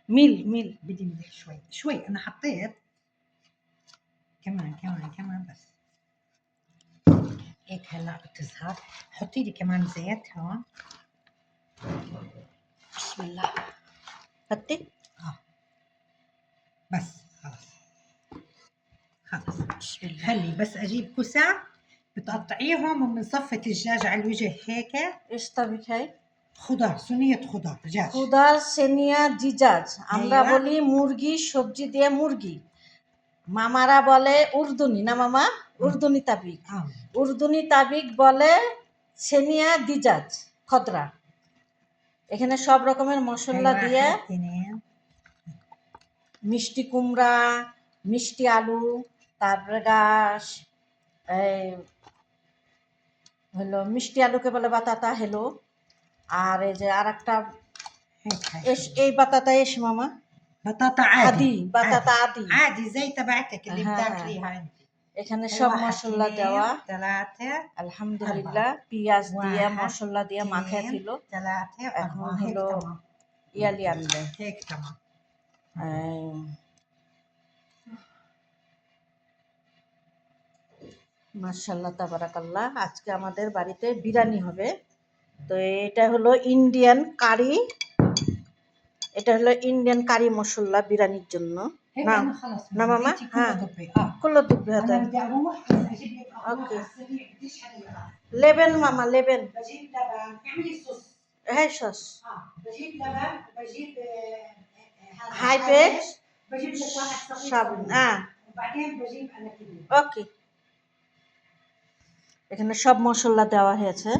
ميل بدي ملح شوي شوي. انا حطيت كمان بس هيك. هلا بتظهر. حطي لي كمان زيت هون. بسم الله. حطي بس خلص. بسم الله. خلي بس اجيب كسع بتقطعيهم ومن صفة الدجاج على الوجه هيك. ايش طبيخ هاي؟ خضار، صينية خضار دجاج. খুদার সেনিয়া জিজাজ, আমরা আইয়া। বলি মুরগি সবজি দিয়ে মুরগি, মামারা বলে উর্দুনি না মামা, উর্দুনি তাবিক, উর্দুনি তাবিক বলে সেনিয়া দিজাজ খদরা। এখানে সব রকমের মশলা দিয়ে মিষ্টি কুমড়া, মিষ্টি আলু, তারপরে গাছ এই হলো মিষ্টি আলুকে বলে বাতাতা হেলো। আর এই যে আর একটা এই বাতাতা এস মামা بطاطا عادي. বাতাতা আদি عادي زي تبعتك اللي بتاكليها انت. এখানে সব মশলা দেওয়া। 3 আলহামদুলিল্লাহ পেঁয়াজ দিয়ে মশলা দিয়ে মাখিয়ে দিল। 3 এখন হলো ইয়ালি আনবে هيك تمام. মাশাআল্লাহ তাবারাকাল্লাহ। আজকে আমাদের বাড়িতে বিরিয়ানি হবে। তো এটা হলো ইন্ডিয়ান কারি, এটা হলো ইন্ডিয়ান কারি মশলা বিরিয়ানির জন্য। না না মামা, হ্যাঁ কুল্লো দুব্বে হাতে। ওকে লেবেন মামা লেবেন। হ্যাঁ সস হাই পেক সাবুন। হ্যাঁ ওকে। এখানে সব মশলা দেওয়া হয়েছে,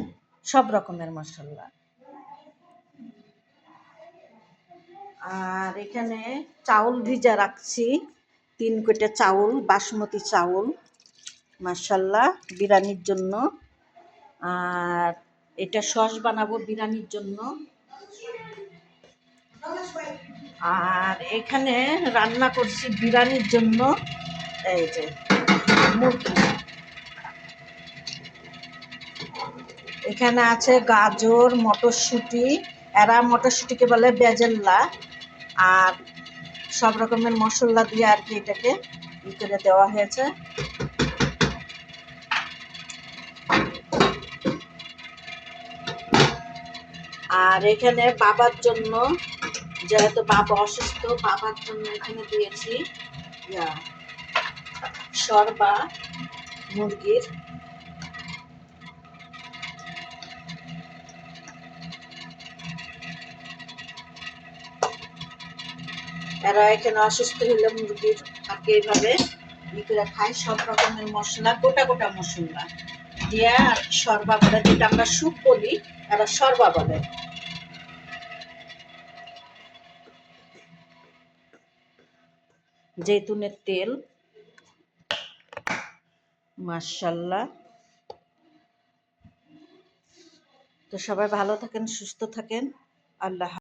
সব রকমের মশলা। আর এখানে চাউল ভিজা রাখছি, 3 কোটা চাউল, বাসমতি চাউল মাশাআল্লাহ বিরিয়ানির জন্য। আর এটা সস বানাবো বিরিয়ানির জন্য। আর এখানে রান্না করছি বিরিয়ানির জন্য এই যে মুরগি। এখানে আছে গাজর, মটরশুঁটি, এরা মটরশুঁটিকে বলে বেজেল্লা। আর সব রকমের মশলা দিয়ে আর কি এটাকে ই করে দেওয়া হয়েছে। আর এখানে বাবার জন্য, যেহেতু বাবা অসুস্থ, বাবার জন্য এখানে দিয়েছি শরবা মুরগির। এরা এখানে অসুস্থ হলে মুরগির আগে এইভাবে ই করে খায়। সব রকমের মশলা, গোটা গোটা মশলা দিয়ে শরবা বলে, যেটা আমরা স্যুপ বলি এরা শরবা বলে। জৈতুনের তেল মাশাআল্লাহ। তো সবাই ভালো থাকেন, সুস্থ থাকেন। আল্লাহ।